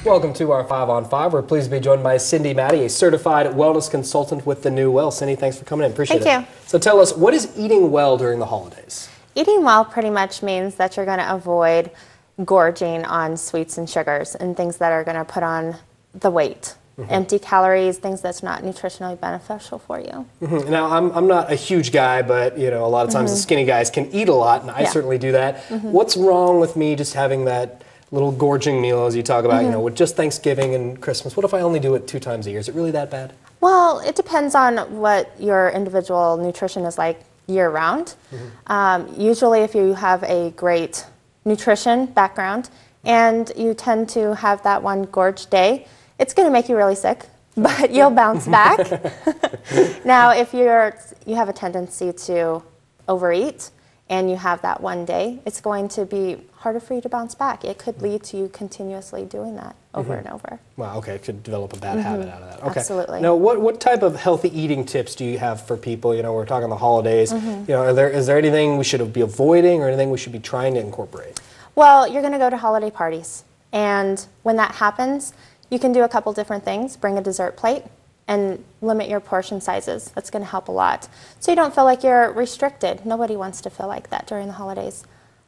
Welcome to our 5 on 5. We're pleased to be joined by Cindy Maddy, a certified wellness consultant with the New Well. Cindy, thanks for coming in. Appreciate it. Thank you. So tell us, what is eating well during the holidays? Eating well pretty much means that you're going to avoid gorging on sweets and sugars and things that are going to put on the weight. Empty calories, things that's not nutritionally beneficial for you. Now, I'm not a huge guy, but you know, a lot of times the skinny guys can eat a lot, and I certainly do that. What's wrong with me just having that little gorging meal, as you talk about, you know, with just Thanksgiving and Christmas? What if I only do it 2 times a year? Is it really that bad? Well, it depends on what your individual nutrition is like year-round. Usually if you have a great nutrition background and you tend to have that one gorge day, it's going to make you really sick, but you'll bounce back. Now, if you have a tendency to overeat and you have that one day, it's going to be harder for you to bounce back. It could lead to you continuously doing that over and over. Wow, okay, it could develop a bad habit out of that. Okay. Absolutely. Now, what type of healthy eating tips do you have for people? You know, we're talking the holidays. You know, is there anything we should be avoiding or anything we should be trying to incorporate? Well, you're going to go to holiday parties, and when that happens, you can do a couple different things. Bring a dessert plate and limit your portion sizes. That's going to help a lot. So you don't feel like you're restricted. Nobody wants to feel like that during the holidays.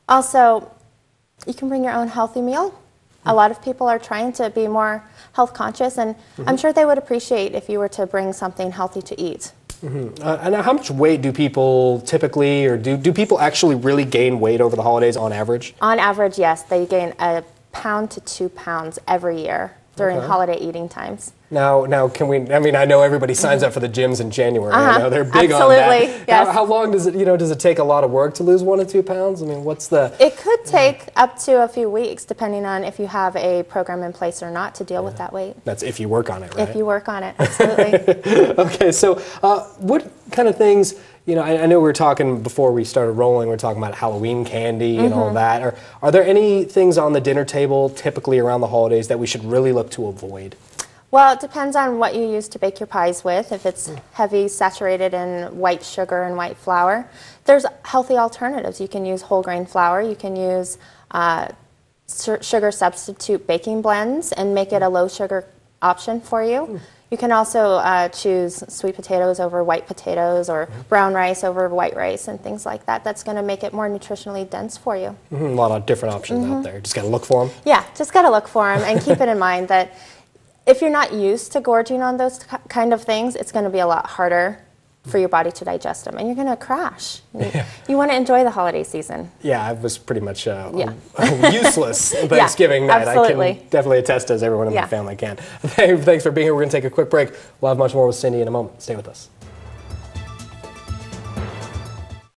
Also, you can bring your own healthy meal. A lot of people are trying to be more health conscious, and I'm sure they would appreciate if you were to bring something healthy to eat. And how much weight do people typically, or do people actually really gain weight over the holidays on average? On average, yes. They gain a pound to 2 pounds every year during holiday eating times. Now, can we? I mean, I know everybody signs up for the gyms in January. I know they're big on Absolutely, that. yes. How long does it? You know, does it take a lot of work to lose 1 or 2 pounds? I mean, what's the? It could take up to a few weeks, depending on if you have a program in place or not to deal with that weight. That's if you work on it, right? If you work on it, absolutely. Okay, so what kind of things? You know, I know we were talking before we started rolling. We were talking about Halloween candy and all that. Are there any things on the dinner table typically around the holidays that we should really look to avoid? Well, it depends on what you use to bake your pies with. If it's heavy, saturated in white sugar and white flour, there's healthy alternatives. You can use whole grain flour. You can use sugar substitute baking blends and make it a low sugar option for you. You can also choose sweet potatoes over white potatoes, or brown rice over white rice, and things like that. That's going to make it more nutritionally dense for you. A lot of different options out there. Just got to look for them. Yeah, just got to look for them, and keep it in mind that if you're not used to gorging on those kind of things, it's going to be a lot harder for your body to digest them, and you're going to crash. You want to enjoy the holiday season. Yeah, I was pretty much useless Thanksgiving night. Absolutely. I can definitely attest, as everyone in my family can. Thanks for being here. We're going to take a quick break. We'll have much more with Cindy in a moment. Stay with us.